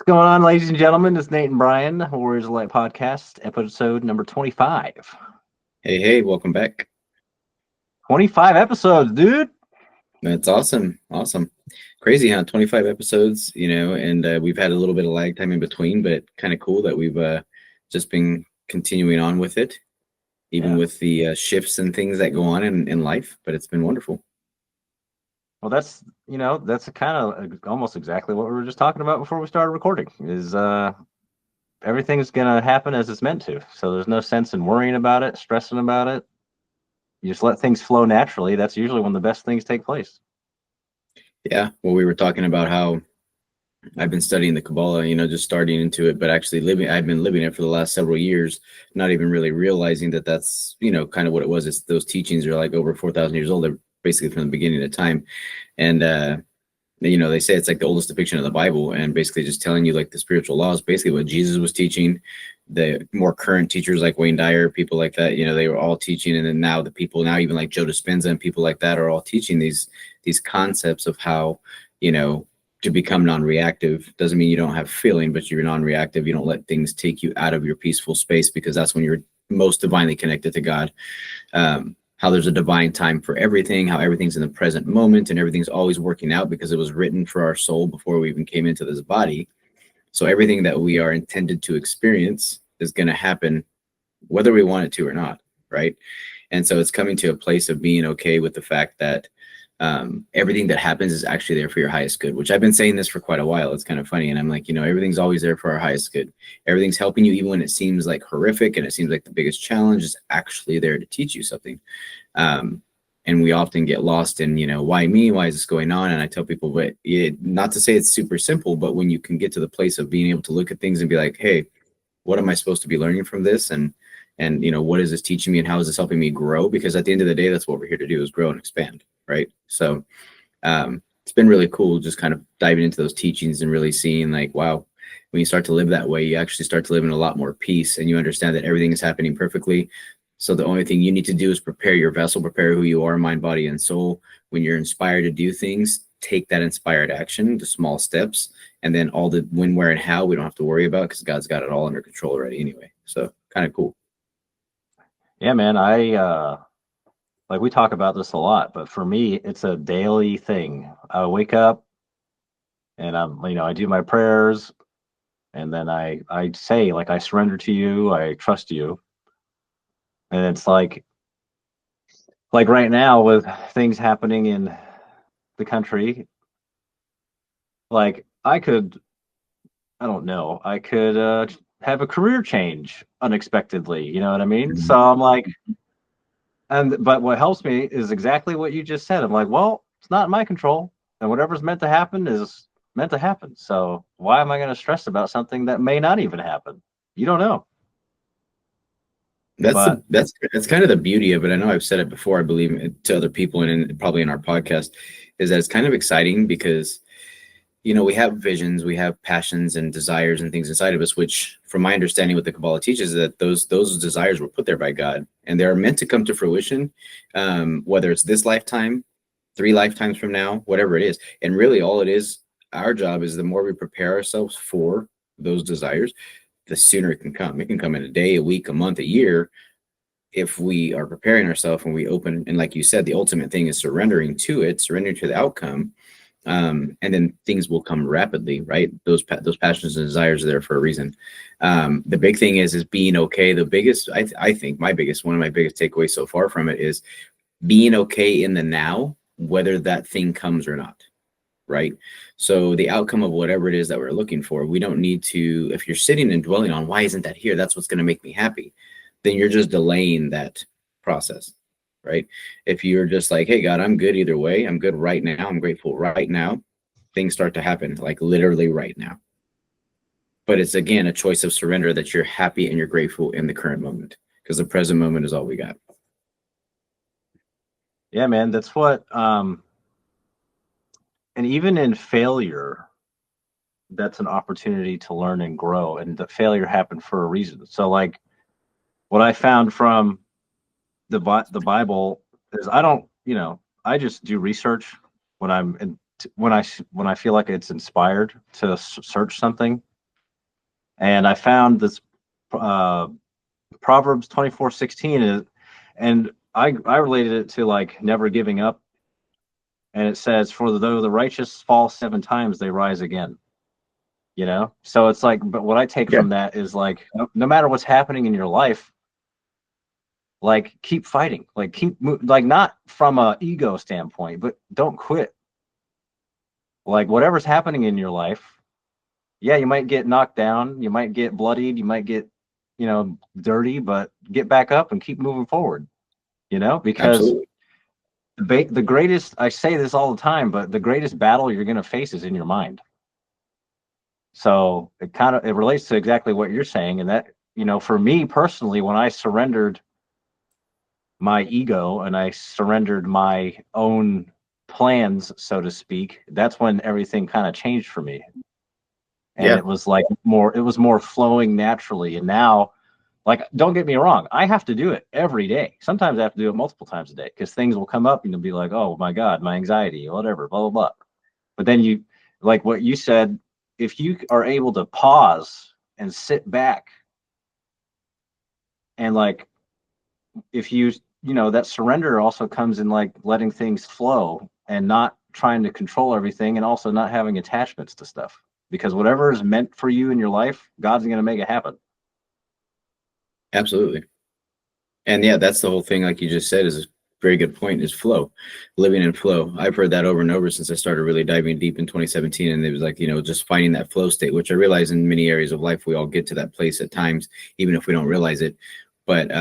Going on, ladies and gentlemen? It's Nate and Brian, Warriors of Light podcast, episode number 25. Hey, welcome back. 25 episodes, dude. That's awesome. Crazy, huh? 25 episodes, and we've had a little bit of lag time in between, but kind of cool that we've just been continuing on with it, even with the shifts and things that go on in life, but it's been wonderful. Well, that's kind of almost exactly what we were just talking about before we started recording, is everything's going to happen as it's meant to. So there's no sense in worrying about it, stressing about it. You just let things flow naturally. That's usually when the best things take place. Yeah, well, we were talking about how I've been studying the Kabbalah, just starting into it, but actually I've been living it for the last several years, not even really realizing that that's, kind of what it was. It's those teachings are like over 4,000 years old. They're basically from the beginning of time. And, they say it's like the oldest depiction of the Bible, and basically just telling you like the spiritual laws, basically what Jesus was teaching. The more current teachers like Wayne Dyer, people like that, they were all teaching. And then now the people now, even like Joe Dispenza and people like that are all teaching these concepts of how, to become non-reactive. Doesn't mean you don't have feeling, but you're non-reactive. You don't let things take you out of your peaceful space, because that's when you're most divinely connected to God. How there's a divine time for everything, how everything's in the present moment and everything's always working out because it was written for our soul before we even came into this body. So everything that we are intended to experience is going to happen whether we want it to or not, right? And so it's coming to a place of being okay with the fact that everything that happens is actually there for your highest good, which I've been saying this for quite a while. It's kind of funny. And I'm like, everything's always there for our highest good. Everything's helping you, even when it seems like horrific and it seems like the biggest challenge is actually there to teach you something. And we often get lost in, why me? Why is this going on? And I tell people, but not to say it's super simple, but when you can get to the place of being able to look at things and be like, hey, what am I supposed to be learning from this? And what is this teaching me, and how is this helping me grow? Because at the end of the day, that's what we're here to do, is grow and expand. Right. So it's been really cool just kind of diving into those teachings and really seeing like, wow, when you start to live that way, you actually start to live in a lot more peace, and you understand that everything is happening perfectly. So the only thing you need to do is prepare your vessel, prepare who you are, mind, body, and soul. When you're inspired to do things, take that inspired action, the small steps, and then all the when, where, and how we don't have to worry about, because God's got it all under control already anyway. So kind of cool. Yeah, man. Like we talk about this a lot, but for me, it's a daily thing. I wake up and I do my prayers, and then I say, like, I surrender to you, I trust you. And it's like right now with things happening in the country, like I could have a career change unexpectedly. You know what I mean? Mm-hmm. So I'm like, but what helps me is exactly what you just said. I'm like, well, it's not in my control, and whatever's meant to happen is meant to happen. So why am I going to stress about something that may not even happen? You don't know. That's kind of the beauty of it. I know I've said it before, I believe, to other people and probably in our podcast, is that it's kind of exciting because, we have visions, we have passions and desires and things inside of us, which from my understanding what the Kabbalah teaches is that those desires were put there by God, and they're meant to come to fruition, whether it's this lifetime, 3 lifetimes from now, whatever it is. And really all it is, our job is the more we prepare ourselves for those desires, the sooner it can come. It can come in a day, a week, a month, a year. If we are preparing ourselves and we open, and like you said, the ultimate thing is surrendering to the outcome. And then things will come rapidly, right? Those passions and desires are there for a reason. The big thing is being okay. The biggest, I think one of my biggest takeaways so far from it is being okay in the now, whether that thing comes or not. Right. So the outcome of whatever it is that we're looking for, we don't need to, if you're sitting and dwelling on why isn't that here? That's what's going to make me happy. Then you're just delaying that process. Right. If you're just like, hey, God, I'm good either way. I'm good right now. I'm grateful right now. Things start to happen like literally right now. But it's, again, a choice of surrender that you're happy and you're grateful in the current moment, because the present moment is all we got. Yeah, man. That's what, and even in failure, that's an opportunity to learn and grow, and the failure happened for a reason. So like what I found from the Bible is I just do research when I'm when I feel like it's inspired to search something. And I found this Proverbs 24:16, and I related it to like never giving up. And it says, "For though the righteous fall 7 times, they rise again." You know, so it's like, but what I take Yeah, from that is like, no matter what's happening in your life, like keep fighting, like like not from a ego standpoint, but don't quit. Like whatever's happening in your life, yeah, you might get knocked down, you might get bloodied, you might get, dirty, but get back up and keep moving forward. Because absolutely. the greatest, I say this all the time, but the greatest battle you're going to face is in your mind. So it relates to exactly what you're saying. And that, for me personally, when I surrendered my ego and I surrendered my own plans, so to speak, that's when everything kind of changed for me. And Yeah, it was like it was more flowing naturally. And now, like, don't get me wrong, I have to do it every day. Sometimes I have to do it multiple times a day because things will come up and you'll be like, oh my God, my anxiety, whatever, blah, blah, blah. But then like what you said, if you are able to pause and sit back and like, if that surrender also comes in like letting things flow and not trying to control everything and also not having attachments to stuff, because whatever is meant for you in your life, God's going to make it happen. absolutely. And yeah, that's the whole thing. Like you just said, is a very good point. Is flow, living in flow. I've heard that over and over since I started really diving deep in 2017. And it was like, just finding that flow state, which I realize in many areas of life we all get to that place at times, even if we don't realize it. But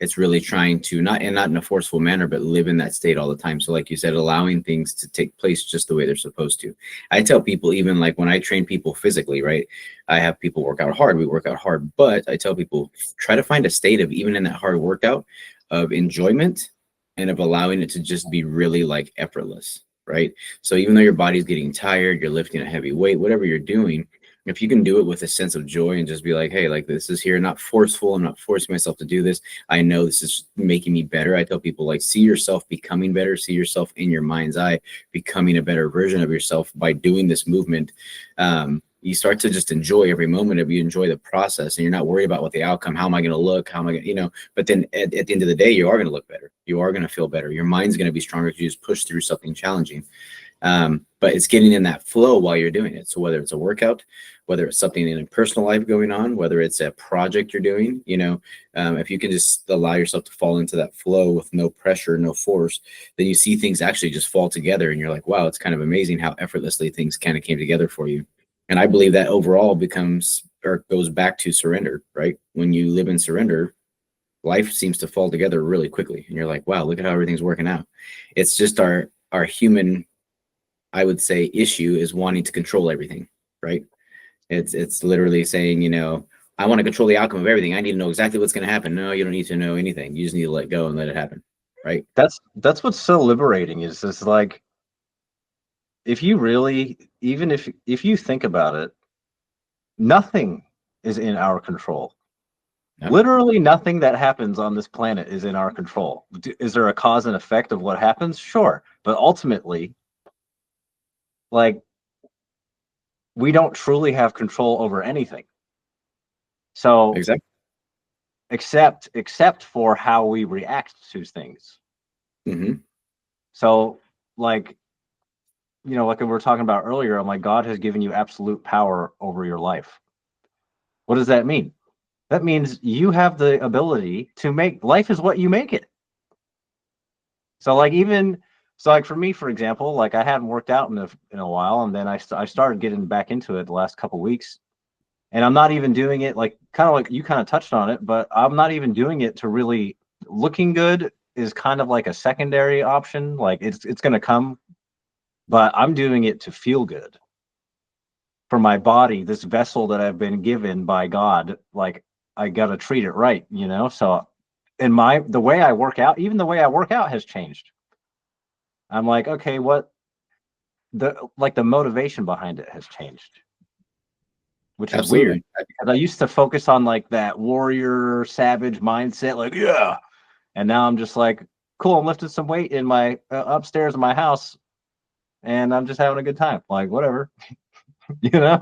it's really trying to not in a forceful manner, but live in that state all the time. So like you said, allowing things to take place just the way they're supposed to. I tell people, even like when I train people physically, right? I have people work out hard, we work out hard, but I tell people, try to find a state of, even in that hard workout, of enjoyment and of allowing it to just be really like effortless, right? So even though your body's getting tired, you're lifting a heavy weight, whatever you're doing, if you can do it with a sense of joy and just be like, hey, like this is here, not forceful, I'm not forcing myself to do this, I know this is making me better. I tell people, like, see yourself becoming better, see yourself in your mind's eye becoming a better version of yourself by doing this movement. You start to just enjoy every moment of, you enjoy the process, and you're not worried about what the outcome, how am I going to look, how am I going to, but then at the end of the day, you are going to look better, you are going to feel better, your mind's going to be stronger because you just push through something challenging. But it's getting in that flow while you're doing it. So whether it's a workout, whether it's something in a personal life going on, whether it's a project you're doing, if you can just allow yourself to fall into that flow with no pressure, no force, then you see things actually just fall together, and you're like, wow, it's kind of amazing how effortlessly things kind of came together for you. And I believe that overall becomes, or goes back to surrender, right? When you live in surrender, life seems to fall together really quickly, and you're like, wow, look at how everything's working out. It's just our human, I would say, issue is wanting to control everything, right? It's literally saying, I want to control the outcome of everything. I need to know exactly what's going to happen. No, you don't need to know anything. You just need to let go and let it happen, right? That's what's so liberating, is this, like, if you really, even if you think about it, nothing is in our control. Yeah, Literally nothing that happens on this planet is in our control. Is there a cause and effect of what happens? Sure. But ultimately, like, we don't truly have control over anything. So exactly. except for how we react to things. Hmm. So, like, like we were talking about earlier, I'm like, God has given you absolute power over your life. What does that mean? That means you have the ability to make life is what you make it. So like for me, for example, like I hadn't worked out in a while, and then I started getting back into it the last couple of weeks, and I'm not even doing it, like, kind of like you kind of touched on it, but I'm not even doing it to really looking good. Is kind of like a secondary option. Like it's going to come, but I'm doing it to feel good for my body, this vessel that I've been given by God. Like, I got to treat it right, So the way I work out, even the way I work out has changed. I'm like, okay, what the motivation behind it has changed, which is weird, Absolutely. because I used to focus on like that warrior savage mindset, like, yeah. And now I'm just like, cool, I'm lifting some weight in my upstairs in my house, and I'm just having a good time. Like, whatever, you know?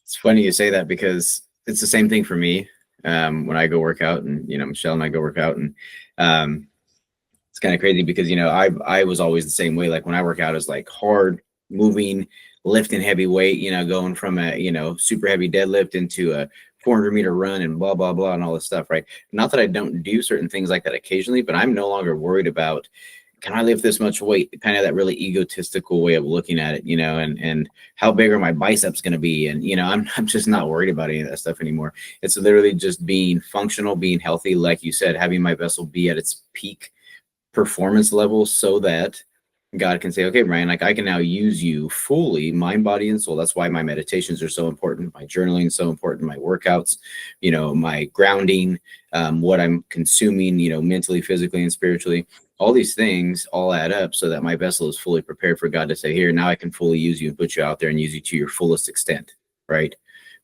It's funny you say that, because it's the same thing for me. When I go work out, and Michelle and I go work out, and it's kind of crazy because I was always the same way. Like when I work out, it's like hard moving, lifting heavy weight. Going from a super heavy deadlift into a 400-meter run and blah blah blah and all this stuff. Right? Not that I don't do certain things like that occasionally, but I'm no longer worried about, can I lift this much weight? Kind of that really egotistical way of looking at it, and how big are my biceps going to be? And, I'm just not worried about any of that stuff anymore. It's literally just being functional, being healthy. Like you said, having my vessel be at its peak performance level so that God can say, okay, Brian, like I can now use you fully, mind, body, and soul. That's why my meditations are so important. My journaling is so important. My workouts, my grounding, what I'm consuming, mentally, physically, and spiritually. All these things all add up so that my vessel is fully prepared for God to say, here, now I can fully use you and put you out there and use you to your fullest extent, right?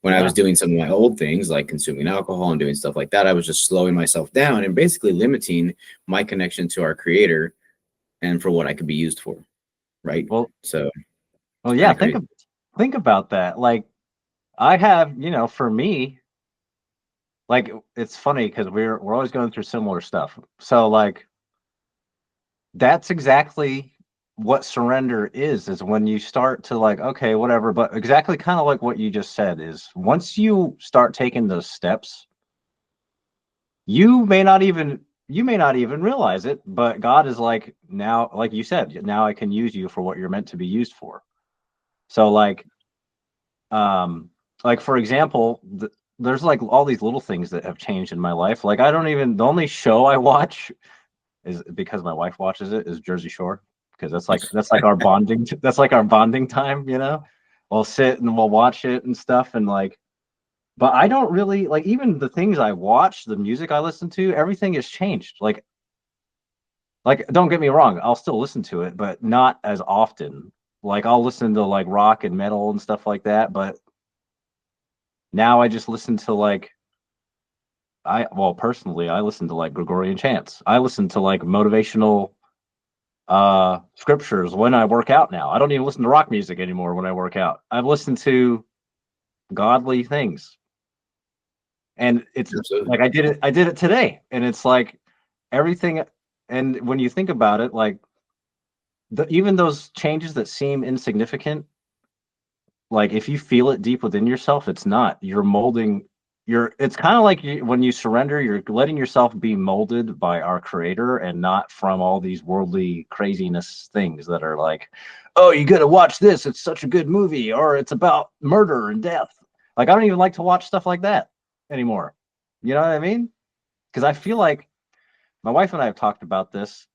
When I was doing some of my old things like consuming alcohol and doing stuff like that, I was just slowing myself down and basically limiting my connection to our Creator and for what I could be used for, right? Well, So, yeah, think about that. Like I have, for me, like it's funny because we're always going through similar stuff. So like that's exactly what surrender is when you start to like, okay, whatever, but exactly kind of like what you just said is once you start taking those steps, you may not even realize it, but God is like, now, like you said, now I can use you for what you're meant to be used for. So like for example, there's like all these little things that have changed in my life. Like the only show I watch is because my wife watches it is Jersey Shore, because that's like our bonding that's like our bonding time. We'll sit and we'll watch it and stuff, and like, but I don't really like, even the things I watch, the music I listen to, everything has changed. Like don't get me wrong, I'll still listen to it, but not as often. Like I'll listen to like rock and metal and stuff like that, but now I just listen to like, personally, I listen to like Gregorian chants. I listen to like motivational scriptures when I work out now. I don't even listen to rock music anymore when I work out. I've listened to godly things. And it's absolutely. like I did it today. And it's like everything, and when you think about it, like even those changes that seem insignificant, like if you feel it deep within yourself, it's not. You're molding it's kind of like when you surrender, you're letting yourself be molded by our Creator and not from all these worldly craziness things that are like, oh, you gotta watch this, it's such a good movie, or it's about murder and death. Like I don't even like to watch stuff like that anymore. You know what I mean? Because I feel like my wife and I have talked about this.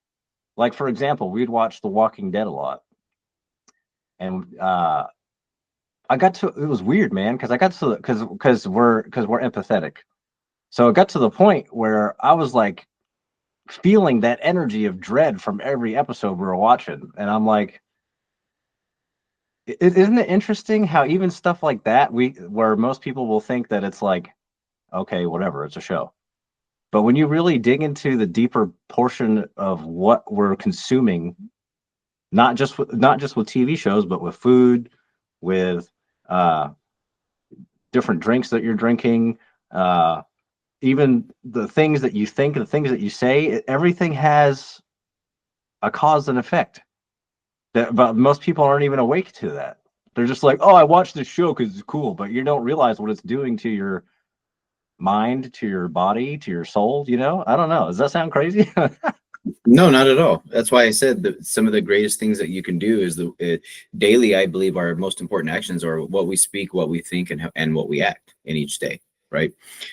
Like for example, we'd watch The Walking Dead a lot, and it was weird, man, because I got to because we're empathetic. So it got to the point where I was like feeling that energy of dread from every episode we were watching, and I'm like, isn't it interesting how even stuff like that, where most people will think that it's like, okay, whatever, it's a show. But when you really dig into the deeper portion of what we're consuming, not just with TV shows, but with food, with different drinks that you're drinking, even the things that you think, the things that you say, everything has a cause and effect. But most people aren't even awake to that. They're just like, oh, I watched this show because it's cool, but you don't realize what it's doing to your mind, to your body, to your soul. I don't know. Does that sound crazy? No, not at all. That's why I said that some of the greatest things that you can do is daily. I believe our most important actions are what we speak, what we think, and what we act in each day. Right.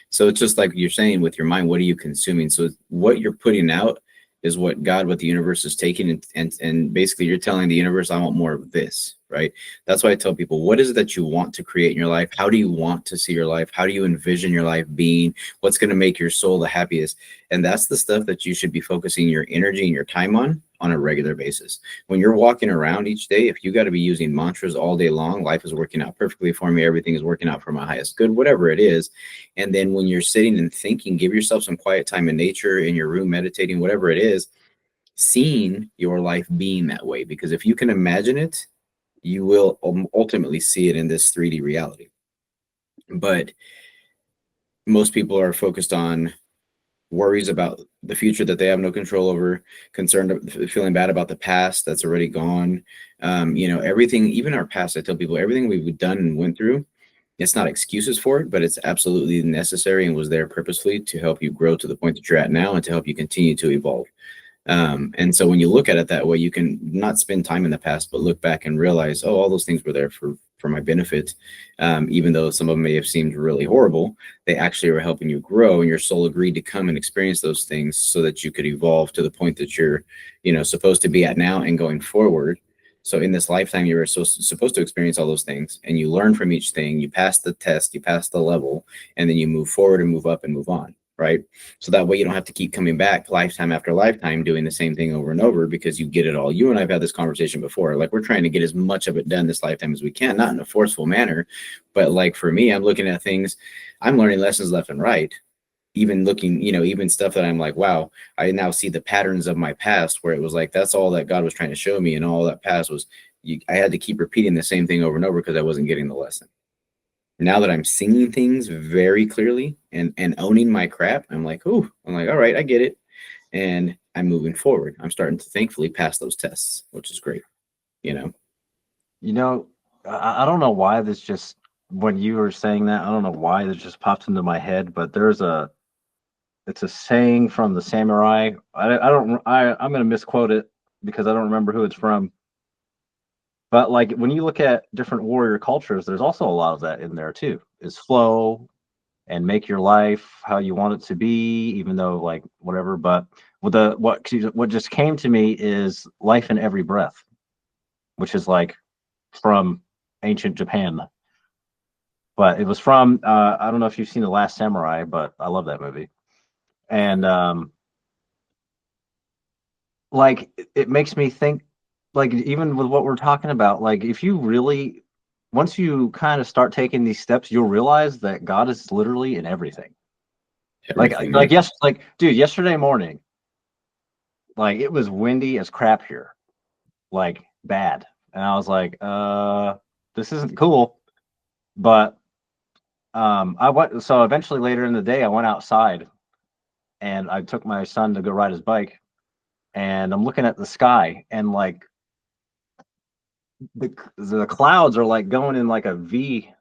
So it's just like you're saying with your mind, what are you consuming? So what you're putting out is what the universe is taking, and basically you're telling the universe, I want more of this, right? That's why I tell people, what is it that you want to create in your life? How do you want to see your life? How do you envision your life being? What's going to make your soul the happiest? And that's the stuff that you should be focusing your energy and your time on a regular basis. When you're walking around each day, if you got to be using mantras all day long, life is working out perfectly for me, everything is working out for my highest good, whatever it is. And then when you're sitting and thinking, give yourself some quiet time in nature, in your room, meditating, whatever it is, seeing your life being that way. Because if you can imagine it, you will ultimately see it in this 3D reality. But most people are focused on worries about the future that they have no control over, concerned, feeling bad about the past that's already gone. Everything, even our past, I tell people everything we've done and went through, it's not excuses for it, but it's absolutely necessary and was there purposefully to help you grow to the point that you're at now and to help you continue to evolve. And so when you look at it that way, you can not spend time in the past, but look back and realize, oh, all those things were there for my benefit. Even though some of them may have seemed really horrible, they actually were helping you grow, and your soul agreed to come and experience those things so that you could evolve to the point that you're, supposed to be at now and going forward. So in this lifetime, you were supposed to experience all those things, and you learn from each thing. You pass the test, you pass the level, and then you move forward and move up and move on. Right. So that way you don't have to keep coming back lifetime after lifetime doing the same thing over and over, because you get it all. You and I've had this conversation before. Like, we're trying to get as much of it done this lifetime as we can, not in a forceful manner. But like for me, I'm looking at things, I'm learning lessons left and right. Even looking, even stuff that I'm like, wow, I now see the patterns of my past, where it was like, that's all that God was trying to show me. And all that past was, I had to keep repeating the same thing over and over because I wasn't getting the lesson. Now that I'm seeing things very clearly and owning my crap, I'm like, all right, I get it. And I'm moving forward. I'm starting to thankfully pass those tests, which is great. I don't know why this just, when you were saying that, I don't know why this just popped into my head, but it's a saying from the samurai. I'm going to misquote it because I don't remember who it's from. But like, when you look at different warrior cultures, there's also a lot of that in there too, is flow and make your life how you want it to be, even though like whatever. But what just came to me is life in every breath, which is like from ancient Japan. But it was from, I don't know if you've seen The Last Samurai, but I love that movie. And like, it makes me think, like, even with what we're talking about, like, if you really, once you kind of start taking these steps, you'll realize that God is literally in everything. Dude, yesterday morning, like, it was windy as crap here, like bad. And I was like, this isn't cool. But so eventually later in the day, I went outside and I took my son to go ride his bike, and I'm looking at the sky, and like, the clouds are like going in like a V,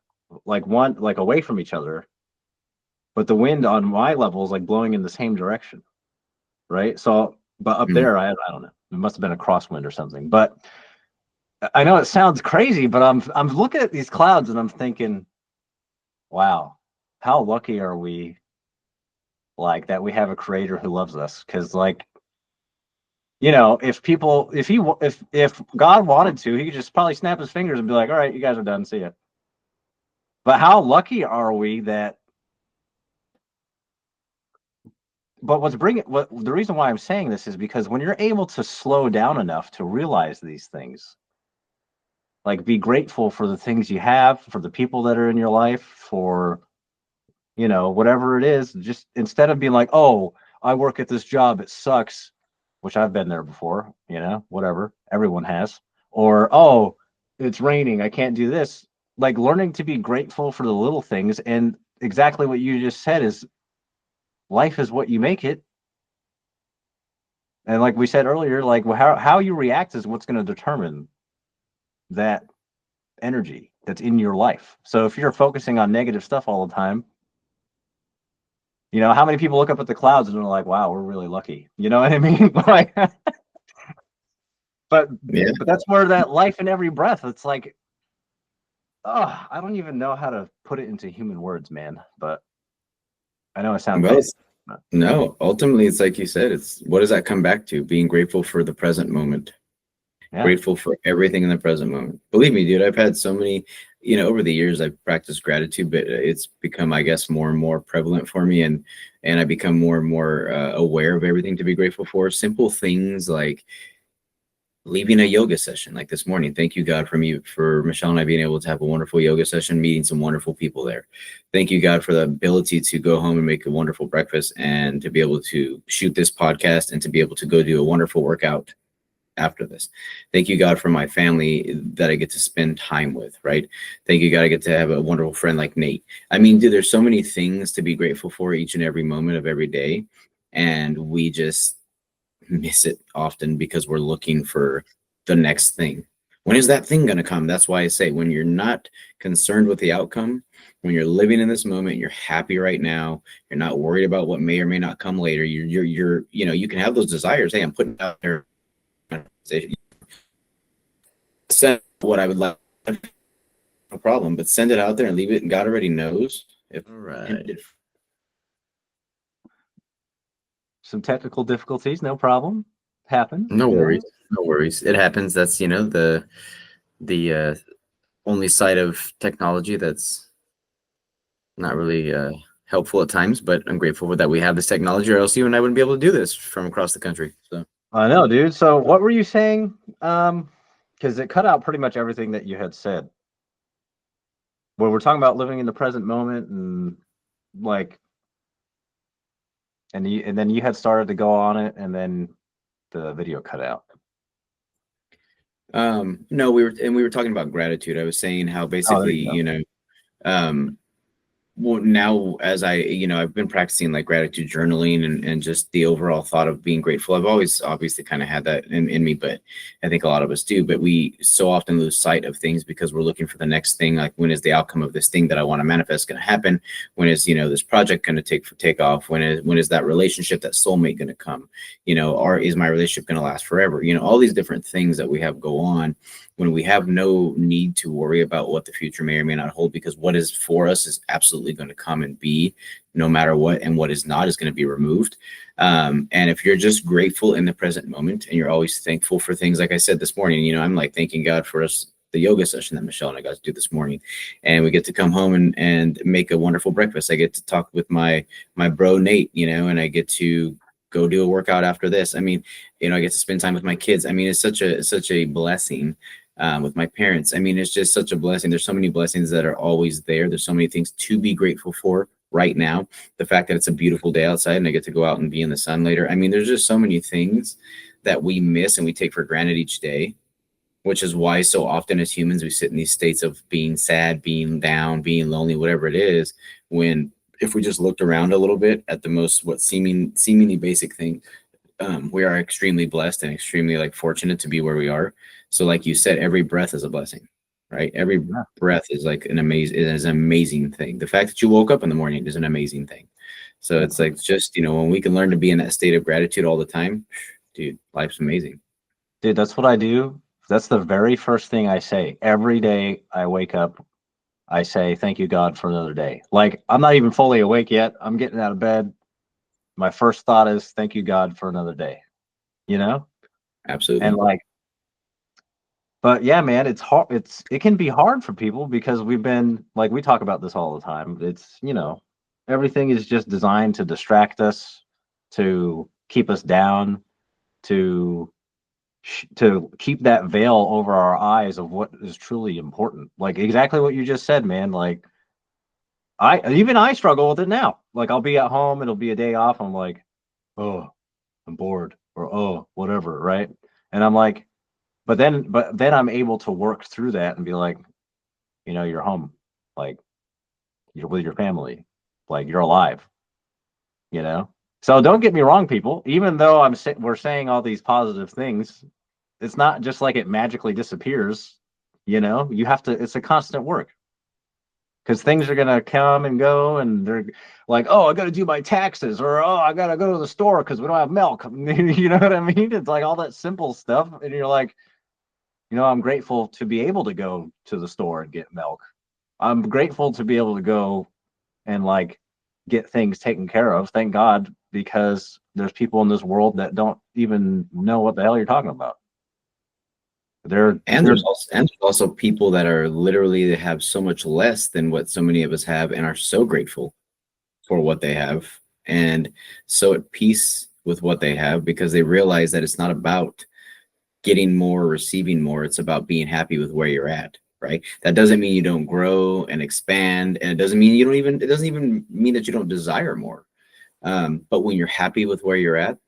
like one, like away from each other, but the wind on my level is like blowing in the same direction, right? So, but up there, I don't know, it must have been a crosswind or something. But I know it sounds crazy, but I'm looking at these clouds and I'm thinking, wow, how lucky are we, like, that we have a creator who loves us? Because like, if God wanted to, he could just probably snap his fingers and be like, all right, you guys are done, see ya. But how lucky are we that? But the reason why I'm saying this is because when you're able to slow down enough to realize these things, like, be grateful for the things you have, for the people that are in your life, for, whatever it is, just instead of being like, oh, I work at this job, it sucks, which I've been there before, whatever, everyone has. Or, oh, it's raining, I can't do this. Like, learning to be grateful for the little things. And exactly what you just said is, life is what you make it. And like we said earlier, like, how you react is what's going to determine that energy that's in your life. So if you're focusing on negative stuff all the time, how many people look up at the clouds and they're like, wow, we're really lucky. You know what I mean? Like, but that's where that life in every breath, it's like, oh, I don't even know how to put it into human words, man. But I know it sounds basic. No, ultimately, it's like you said, it's, what does that come back to? Being grateful for the present moment. Yeah. Grateful for everything in the present moment. Believe me, dude, I've had so many, over the years, I've practiced gratitude, but it's become, I guess, more and more prevalent for me. And I become more and more aware of everything to be grateful for. Simple things like leaving a yoga session like this morning. Thank you, God, for Michelle and I being able to have a wonderful yoga session, meeting some wonderful people there. Thank you, God, for the ability to go home and make a wonderful breakfast, and to be able to shoot this podcast, and to be able to go do a wonderful workout. after this. Thank you, God, for my family that I get to spend time with, right? Thank you, God, I get to have a wonderful friend like Nate. I mean, dude, there's so many things to be grateful for each and every moment of every day. And we just miss it often because we're looking for the next thing. When is that thing going to come? That's why I say when you're not concerned with the outcome, when you're living in this moment, you're happy right now, you're not worried about what may or may not come later. You're you know, you can have those desires. Hey, I'm putting out there, send what I would like, no problem, but send it out there and leave it, and God already knows if All right. Some technical difficulties, no problem. Happen. no worries, no worries. It happens. That's, you know, the only side of technology that's not really helpful at times, but I'm grateful that we have this technology, or else you and I wouldn't be able to do this from across the country. So I know, dude. So what were you saying? Because it cut out pretty much everything that you had said. When we're talking about living in the present moment and like, and then you had started to go on it, and then the video cut out. no, we were talking about gratitude. I was saying how basically, you know, well, now as I, you know, I've been practicing like gratitude journaling and just the overall thought of being grateful. I've always obviously kind of had that in me, but I think a lot of us do. But we so often lose sight of things because we're looking for the next thing. Like, when is the outcome of this thing that I want to manifest going to happen? When is, you know, this project going to take off? When is that relationship, that soulmate, going to come? You know, or is my relationship going to last forever? You know, all these different things that we have go on, when we have no need to worry about what the future may or may not hold, because what is for us is absolutely going to come and be no matter what, and what is not is going to be removed. And if you're just grateful in the present moment and you're always thankful for things, like I said this morning, you know, I'm like thanking God for the yoga session that Michelle and I got to do this morning, and we get to come home and make a wonderful breakfast. I get to talk with my bro Nate, you know, and I get to go do a workout after this. I mean, you know, I get to spend time with my kids. I mean, it's such a blessing. With my parents. I mean, it's just such a blessing. There's so many blessings that are always there. There's so many things to be grateful for right now. The fact that it's a beautiful day outside and I get to go out and be in the sun later. I mean, there's just so many things that we miss and we take for granted each day, which is why so often as humans, we sit in these states of being sad, being down, being lonely, whatever it is, when if we just looked around a little bit at the most, seemingly basic thing, we are extremely blessed and extremely like fortunate to be where we are. So like you said, every breath is a blessing, right? Every breath is like an amazing thing. The fact that you woke up in the morning is an amazing thing. So it's like, just, you know, when we can learn to be in that state of gratitude all the time, dude, life's amazing. Dude, that's what I do. That's the very first thing I say. Every day I wake up, I say, thank you, God, for another day. Like, I'm not even fully awake yet. I'm getting out of bed. My first thought is, thank you, God, for another day, you know? Absolutely. And like, but yeah, man, it's hard. It can be hard for people because we've been, like, we talk about this all the time. It's, you know, everything is just designed to distract us, to keep us down, to keep that veil over our eyes of what is truly important. Like exactly what you just said, man. Like I struggle with it now. Like I'll be at home, it'll be a day off. I'm like, oh, I'm bored, or oh, whatever, right? And I'm like, but then I'm able to work through that and be like, you know, you're home, like you're with your family, like you're alive, you know. So don't get me wrong, people. Even though we're saying all these positive things, it's not just like it magically disappears. You know, you have to. It's a constant work because things are gonna come and go, and they're like, oh, I got to do my taxes, or oh, I gotta go to the store because we don't have milk. You know what I mean? It's like all that simple stuff, and you're like, you know, I'm grateful to be able to go to the store and get milk. I'm grateful to be able to go and like get things taken care of. Thank God, because there's people in this world that don't even know what the hell you're talking about. There's also people that are literally have so much less than what so many of us have and are so grateful for what they have and so at peace with what they have because they realize that it's not about getting more, receiving more. It's about being happy with where you're at, right? That doesn't mean you don't grow and expand, and it doesn't mean it doesn't even mean that you don't desire more. But when you're happy with where you're at,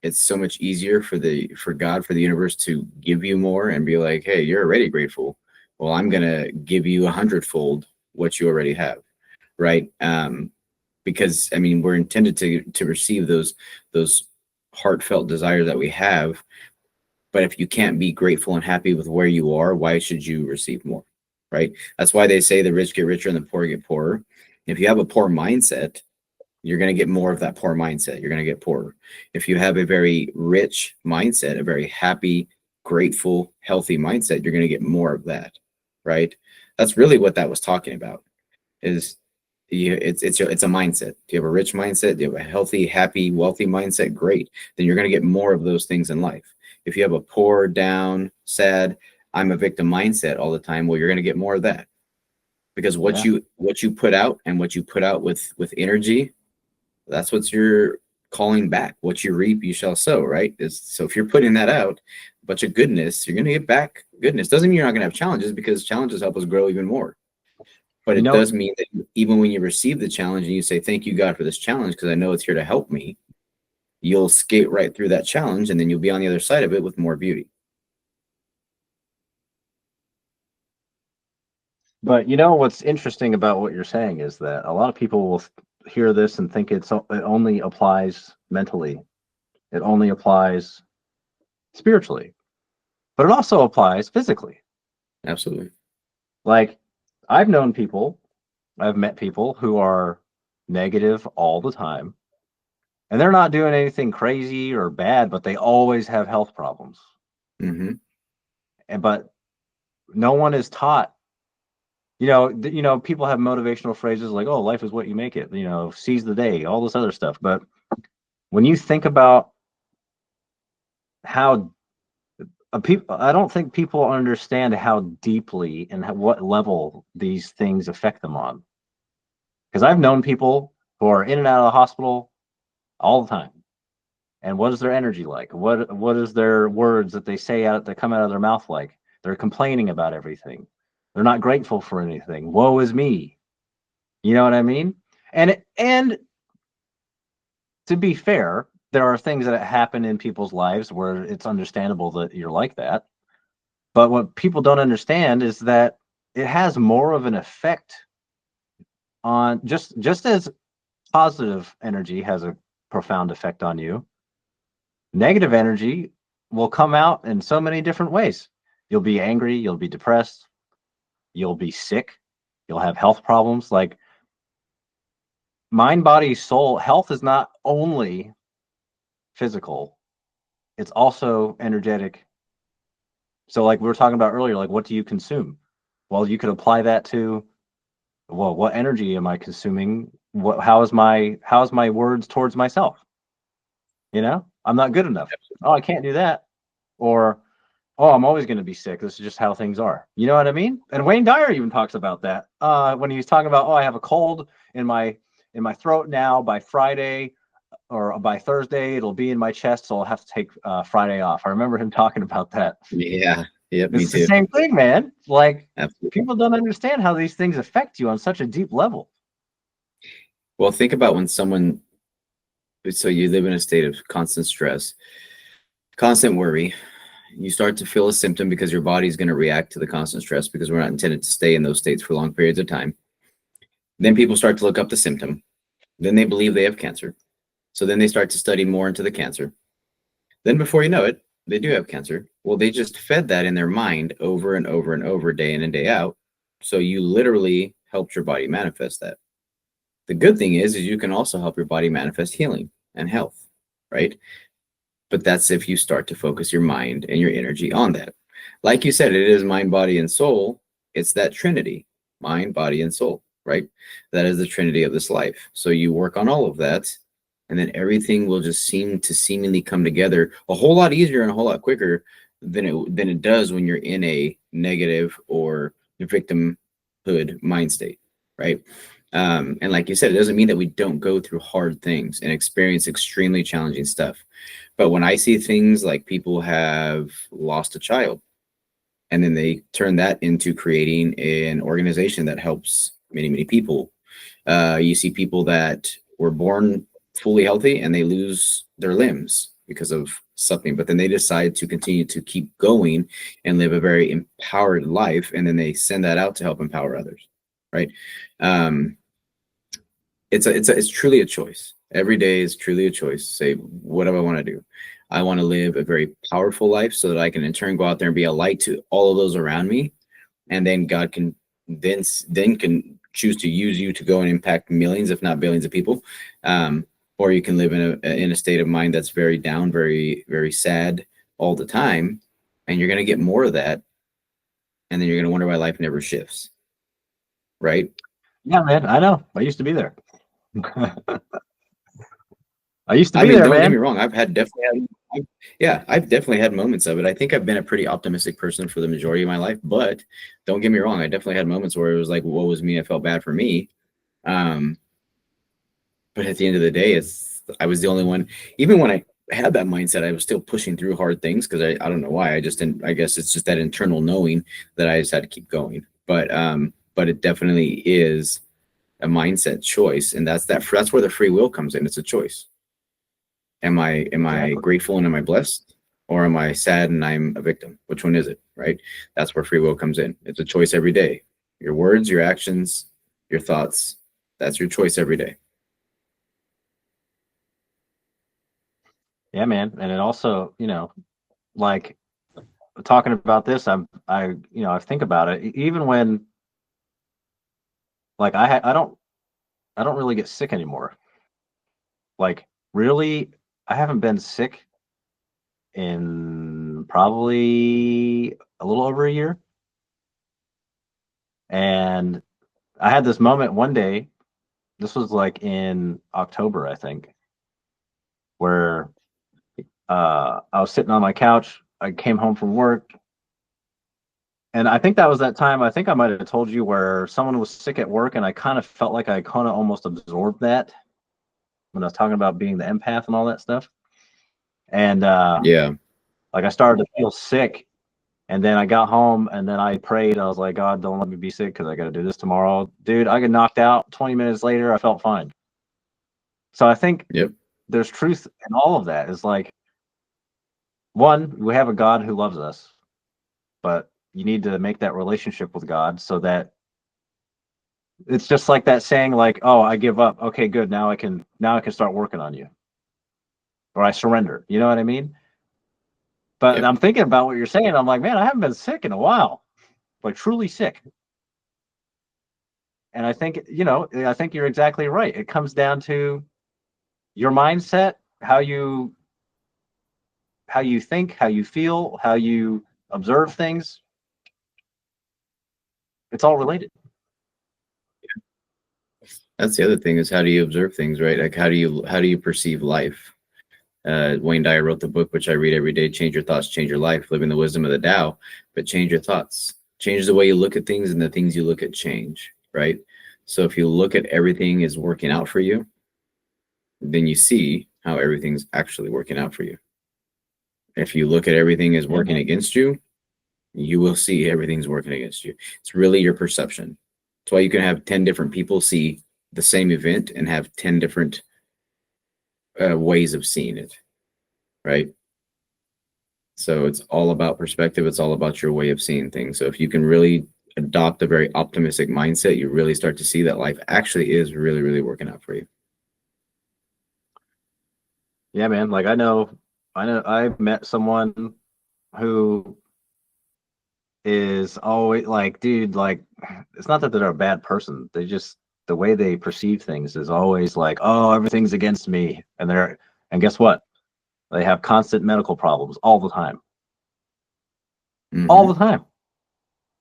it's so much easier for God, for the universe to give you more and be like, hey, you're already grateful. Well, I'm gonna give you 100-fold what you already have, right? Because I mean, we're intended to receive those heartfelt desires that we have. But if you can't be grateful and happy with where you are, why should you receive more, right? That's why they say the rich get richer and the poor get poorer. If you have a poor mindset, you're going to get more of that poor mindset. You're going to get poorer. If you have a very rich mindset, a very happy, grateful, healthy mindset, you're going to get more of that, right? That's really what that was talking about. Is it's a mindset. Do you have a rich mindset? Do you have a healthy, happy, wealthy mindset? Great. Then you're going to get more of those things in life. If you have a poor, down, sad, I'm a victim mindset all the time, well, you're going to get more of that. Because what you put out and what you put out with energy, that's what you're calling back. What you reap, you shall sow, right? So if you're putting that out, a bunch of goodness, you're going to get back goodness. Doesn't mean you're not going to have challenges, because challenges help us grow even more. But it does mean that even when you receive the challenge and you say, thank you, God, for this challenge, because I know it's here to help me, you'll skate right through that challenge, and then you'll be on the other side of it with more beauty. But you know what's interesting about what you're saying is that a lot of people will hear this and think it only applies mentally. It only applies spiritually. But it also applies physically. Absolutely. Like, I've met people who are negative all the time, and they're not doing anything crazy or bad, but they always have health problems. Mm-hmm. But no one is taught. People have motivational phrases like, "Oh, life is what you make it." Seize the day, all this other stuff. But when you think about how I don't think people understand how deeply and what level these things affect them on. Because I've known people who are in and out of the hospital all the time. And what is their energy like? What is their words that they say that come out of their mouth like? They're complaining about everything. They're not grateful for anything. Woe is me. You know what I mean? And to be fair, there are things that happen in people's lives where it's understandable that you're like that. But what people don't understand is that it has more of an effect on just as positive energy has a profound effect on you. Negative energy will come out in so many different ways. You'll be angry, you'll be depressed, you'll be sick, you'll have health problems. Like, mind, body, soul, health is not only physical, it's also energetic. So like we were talking about earlier, like, what do you consume? Well, you could apply that to, well, what energy am I consuming? How is my words towards myself? I'm not good enough. Oh, I can't do that. Or, oh, I'm always going to be sick. This is just how things are. You know what I mean? And Wayne Dyer even talks about that when he's talking about, oh, I have a cold in my throat now. By Friday or by Thursday, it'll be in my chest, so I'll have to take Friday off. I remember him talking about that. Yeah. Yep. Me It's too. the same thing, man. Like, Absolutely. people don't understand how these things affect you on such a deep level. Well, think about when someone, so you live in a state of constant stress, constant worry. You start to feel a symptom because your body's going to react to the constant stress, because we're not intended to stay in those states for long periods of time. Then people start to look up the symptom. Then they believe they have cancer. So then they start to study more into the cancer. Then before you know it, they do have cancer. Well, they just fed that in their mind over and over and over, day in and day out. So you literally helped your body manifest that. The good thing is you can also help your body manifest healing and health, right? But that's if you start to focus your mind and your energy on that. Like you said, it is mind, body, and soul. It's that trinity, mind, body, and soul, right? That is the trinity of this life. So you work on all of that, and then everything will just seemingly come together a whole lot easier and a whole lot quicker than it does when you're in a negative or victimhood mind state, right? And like you said, it doesn't mean that we don't go through hard things and experience extremely challenging stuff. But when I see things like people have lost a child, and then they turn that into creating an organization that helps many, many people. You see people that were born fully healthy and they lose their limbs, because of something, but then they decide to continue to keep going and live a very empowered life, and then they send that out to help empower others, right? um it's truly a choice. Every day is truly a choice. Say, what do I want to do? I want to live a very powerful life so that I can in turn go out there and be a light to all of those around me, and then God can then can choose to use you to go and impact millions, if not billions of people. Or you can live in a state of mind that's very down, very, very sad all the time, and you're going to get more of that, and then you're going to wonder why life never shifts, right? Yeah, man, I know. I used to be there. I used to I be mean, there, don't get me man. wrong. I've definitely had moments of it. I think I've been a pretty optimistic person for the majority of my life, but don't get me wrong. I definitely had moments where it was like, woe was me. I felt bad for me. Um, but at the end of the day, I was the only one. Even when I had that mindset, I was still pushing through hard things because I don't know why. I just didn't. I guess it's just that internal knowing that I just had to keep going. But it definitely is a mindset choice, and that's where the free will comes in. It's a choice. Am I Exactly. grateful and am I blessed, or am I sad and I'm a victim? Which one is it? Right? That's where free will comes in. It's a choice every day. Your words, your actions, your thoughts. That's your choice every day. Yeah, man. And it also, like talking about this, I think about it. Even when, like, I don't really get sick anymore. Like, really, I haven't been sick in probably a little over a year. And I had this moment one day. This was like in October, I think, where I was sitting on my couch. I came home from work, and I think that was that time. I think I might have told you where someone was sick at work, and I kind of felt like I kind of almost absorbed that when I was talking about being the empath and all that stuff. And Yeah. like I started to feel sick, and then I got home, and then I prayed. I was like, God, don't let me be sick because I got to do this tomorrow, dude. I get knocked out. 20 minutes later, I felt fine. So I think Yep. there's truth in all of that. Is like, one, we have a God who loves us, but you need to make that relationship with God so that it's just like that saying, like, oh, I give up. Okay, good. Now I can start working on you. Or I surrender. You know what I mean? But Yep. I'm thinking about what you're saying. I'm like, man, I haven't been sick in a while. Like truly sick. And I think you're exactly right. It comes down to your mindset, how you think, how you feel, how you observe things. It's all related. That's the other thing, is how do you observe things, right? Like how do you perceive life? Wayne Dyer wrote the book, which I read every day, Change Your Thoughts, Change Your Life, Living the Wisdom of the Tao. But change your thoughts, change the way you look at things, and the things you look at change, right? So if you look at everything is working out for you, then you see how everything's actually working out for you. If you look at everything as Yeah, working man. against you, you will see everything's working against you. It's really your perception. That's why you can have 10 different people see the same event and have 10 different ways of seeing it, right? So it's all about perspective. It's all about your way of seeing things. So if you can really adopt a very optimistic mindset, you really start to see that life actually is really, really working out for you. Yeah, man. Like I know I've met someone who is always like, dude, like it's not that they're a bad person. They just the way they perceive things is always like, oh, everything's against me. And guess what? They have constant medical problems all the time. All Hmm. the time.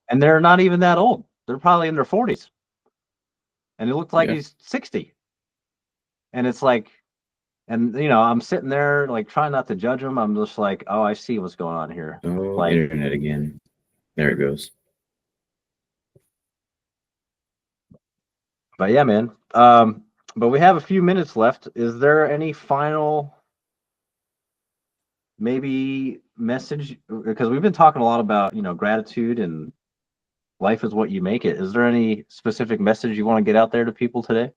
And they're not even that old. They're probably in their 40s. And it looks like Yeah. he's 60. And it's like, and I'm sitting there like trying not to judge him. I'm just like, oh, I see what's going on here. Oh, Like, internet again. There it goes. but yeah, man. But we have a few minutes left. Is there any final maybe message? Because we've been talking a lot about, gratitude and life is what you make it. Is there any specific message you want to get out there to people today?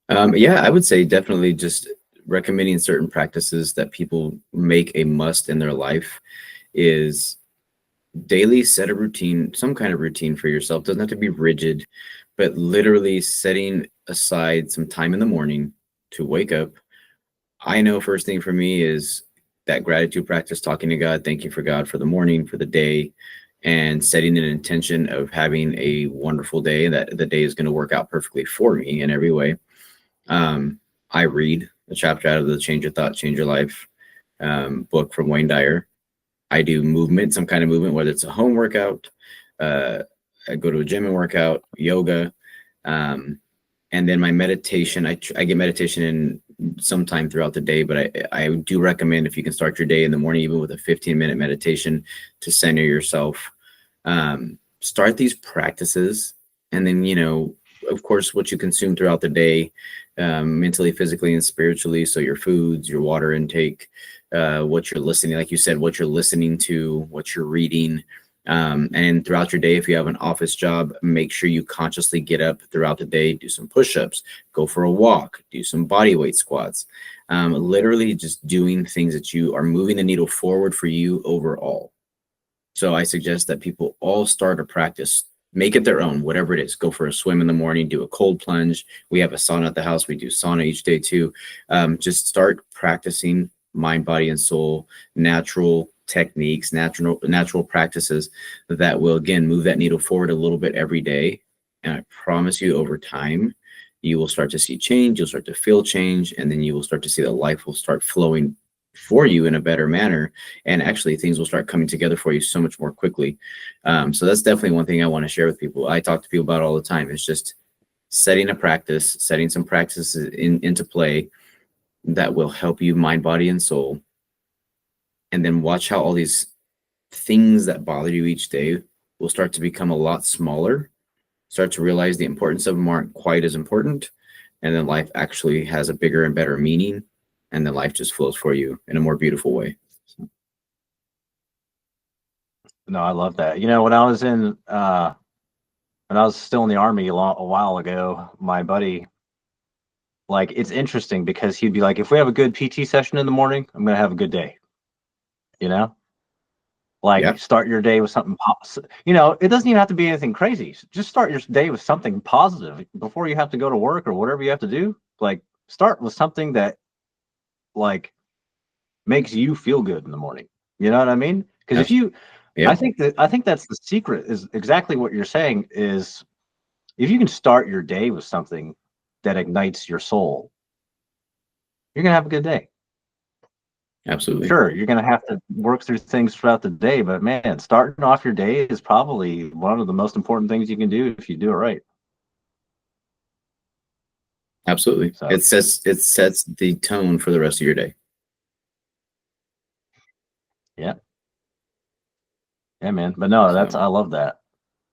Yeah, I would say definitely just recommending certain practices that people make a must in their life is daily set a routine, some kind of routine for yourself. Doesn't have to be rigid, but literally setting aside some time in the morning to wake up. I know first thing for me is that gratitude practice, talking to God, thanking for God for the morning, for the day, and setting an intention of having a wonderful day, that the day is going to work out perfectly for me in every way. I read a chapter out of the Change Your Thought, Change Your Life book from Wayne Dyer. I do movement, some kind of movement, whether it's a home workout, I go to a gym and work out, yoga, and then my meditation. I get meditation in sometime throughout the day, but I do recommend, if you can start your day in the morning, even with a 15-minute meditation to center yourself. Start these practices, and then, of course, what you consume throughout the day, mentally, physically, and spiritually. So your foods, your water intake, what you're listening, like you said, what you're listening to, what you're reading. And throughout your day, if you have an office job, make sure you consciously get up throughout the day, do some push-ups, go for a walk, do some body weight squats, literally just doing things that you are moving the needle forward for you overall. So I suggest that people all start a practice, make it their own, whatever it is. Go for a swim in the morning, do a cold plunge. We have a sauna at the house. We do sauna each day too. Just start practicing mind, body, and soul, natural techniques, natural practices that will, again, move that needle forward a little bit every day. And I promise you, over time, you will start to see change. You'll start to feel change, and then you will start to see that life will start flowing for you in a better manner. And actually, things will start coming together for you so much more quickly. So that's definitely one thing I want to share with people. I talk to people about all the time. It's just setting a practice, setting some practices into play that will help you mind, body, and soul. And then watch how all these things that bother you each day will start to become a lot smaller. Start to realize the importance of them aren't quite as important. And then life actually has a bigger and better meaning. And then life just flows for you in a more beautiful way. No, I love that. When I was still in the Army a while ago, my buddy, like, it's interesting because he'd be like, if we have a good PT session in the morning, I'm going to have a good day. Start your day with something positive. It doesn't even have to be anything crazy. Just start your day with something positive before you have to go to work or whatever you have to do. Like, start with something that, like, makes you feel good in the morning. You know what I mean? Because I think that's the secret, is exactly what you're saying, is if you can start your day with something that ignites your soul, you're going to have a good day. Absolutely. Sure, you're going to have to work through things throughout the day, but man, starting off your day is probably one of the most important things you can do if you do it right. Absolutely. So it sets the tone for the rest of your day. Yeah. Yeah, man. But no, I love that,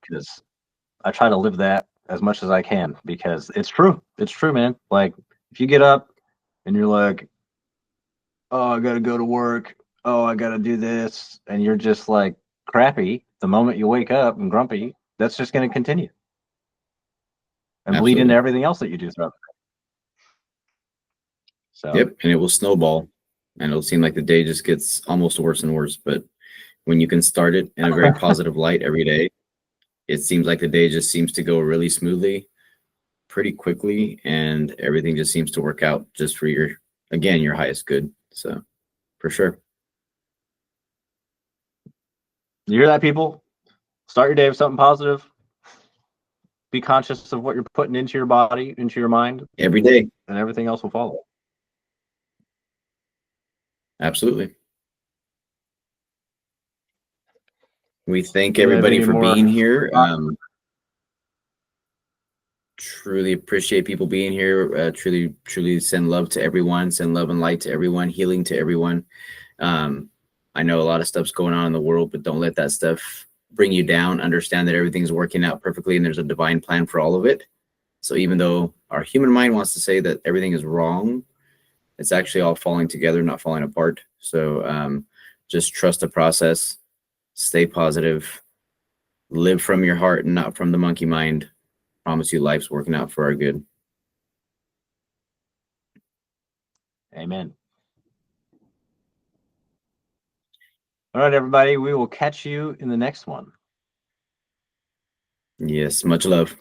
because I try to live that as much as I can, because it's true. It's true, man. Like, if you get up and you're like, oh, I got to go to work. Oh, I got to do this. And you're just like crappy the moment you wake up and grumpy, that's just going to continue and bleed into everything else that you do throughout the day. So. Yep. And it will snowball, and it'll seem like the day just gets almost worse and worse. But when you can start it in a very positive light every day, it seems like the day just seems to go really smoothly, pretty quickly, and everything just seems to work out just for your highest good. So, for sure. You hear that, people? Start your day with something positive. Be conscious of what you're putting into your body, into your mind every day, and everything else will follow. Absolutely. We thank everybody for being here. Truly appreciate people being here. Truly send love to everyone. Send love and light to everyone. Healing to everyone. I know a lot of stuff's going on in the world, but don't let that stuff bring you down. Understand that everything's working out perfectly, and there's a divine plan for all of it. So even though our human mind wants to say that everything is wrong, it's actually all falling together, not falling apart. So just trust the process. Stay positive. Live from your heart and not from the monkey mind. Promise you life's working out for our good. Amen. All right, everybody. We will catch you in the next one. Yes, much love.